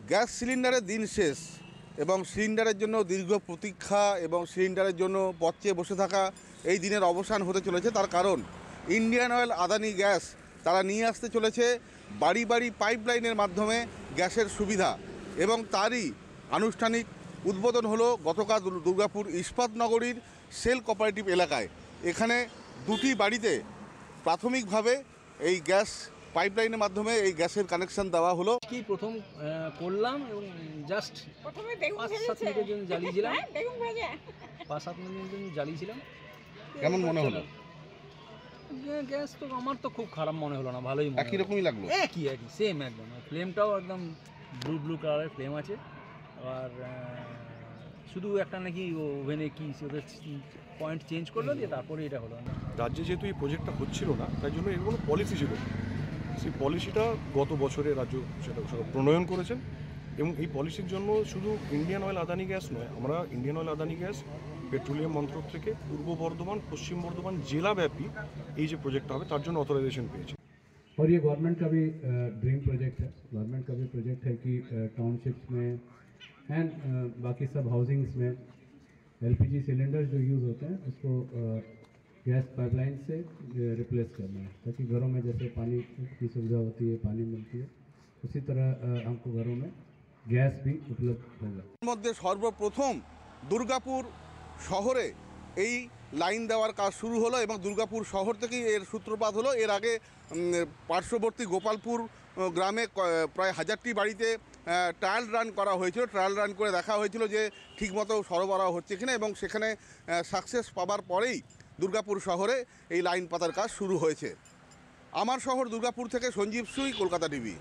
Gas সিলিন্ডারের দিন শেষ এবং সিলিন্ডারের জন্য দীর্ঘ প্রতীক্ষা এবং সিলিন্ডারের জন্য পথ চেয়ে বসে থাকা এই দিনের অবসান হতে চলেছে। তার কারণ ইন্ডিয়ান অয়েল আদানি গ্যাস তারা নিয়ে আসতে চলেছে বাড়ি বাড়ি পাইপলাইনের মাধ্যমে গ্যাসের সুবিধা, এবং তারই আনুষ্ঠানিক উদ্বোধন হলো গতকাল দুর্গাপুর ইস্পাত নগরীর সেল কোঅপারেটিভ এলাকায়। এখানে দুটি বাড়িতে প্রাথমিকভাবে এই গ্যাস পাইপলাইনের মাধ্যমে এই গ্যাসের কানেকশন দেওয়া হলো। কি প্রথম করলাম এবং জাস্ট প্রথমে বেগুন 5-7 মিনিটের জন্য জ্বালিয়েছিলাম। হ্যাঁ, বেগুন ভাজা 5-7 মিনিটের জন্য জ্বালিয়েছিলাম। কেমন মনে হলো? গ্যাস তো আমার তো খুব খারাপ মনে হলো না, ভালোই মনে একই রকমই লাগলো? একই সেম একদম। ফ্লেমটাও একদম ব্লু কালারের ফ্লেম আছে। আর শুধু একটা নাকি ওভেনে কি ওদের পয়েন্ট চেঞ্জ করলো, দিয়ে তারপরে এটা হলো। রাজ্যে যেহেতু এই প্রজেক্টটা হচ্ছিল না, তাই জন্য এর কোনো পলিসি ছিল না। সেই পলিসিটা গত বছরে রাজ্য সেটা প্রণয়ন করেছেন, এবং এই পলিসির জন্য শুধু ইন্ডিয়ান অয়েল আদানি গ্যাস নয়, আমরা Indian oil Adani gas petroleum মন্ত্রক থেকে পূর্ব বর্ধমান পশ্চিম বর্ধমান জেলাব্যাপী এই যে প্রজেক্টটা হবে তার জন্য অথরাইজেশন পেয়েছি। और ये गवर्नमेंट का भी ड्रीम प्रोजेक्ट है। गवर्नमेंट का भी प्रोजेक्ट है कि टाउनशिप्स में एंड बाकी सब हाउसिंग्स में एलपीजी सिलेंडर्स जो यूज़ होते हैं उसको गैस पाइपलाइन से रिप्लेस करना है, ताकि घरों में जैसे पानी की सुविधा होती है, पानी मिलती है, उसी तरह हमको घरों में गैस भी उपलब्ध होगा। মধ্যে সর্বপ্রথম দুর্গাপুর শহরে এই লাইন দেওয়ার কাজ শুরু হলো এবং দুর্গাপুর শহর থেকেই এর সূত্রপাত হলো। এর আগে পার্শ্ববর্তী গোপালপুর গ্রামে প্রায় 1000টি বাড়িতে ট্রায়াল রান করা হয়েছিল। ট্রায়াল রান করে দেখা হয়েছিল যে ঠিকমতো সরবরাহ হচ্ছে কিনা, এবং সেখানে সাকসেস পাবার পরেই দুর্গাপুর শহরে এই লাইন পাতার কাজ শুরু হয়েছে। আমার শহর দুর্গাপুর থেকে সঞ্জীব সুই, কলকাতা টিভি।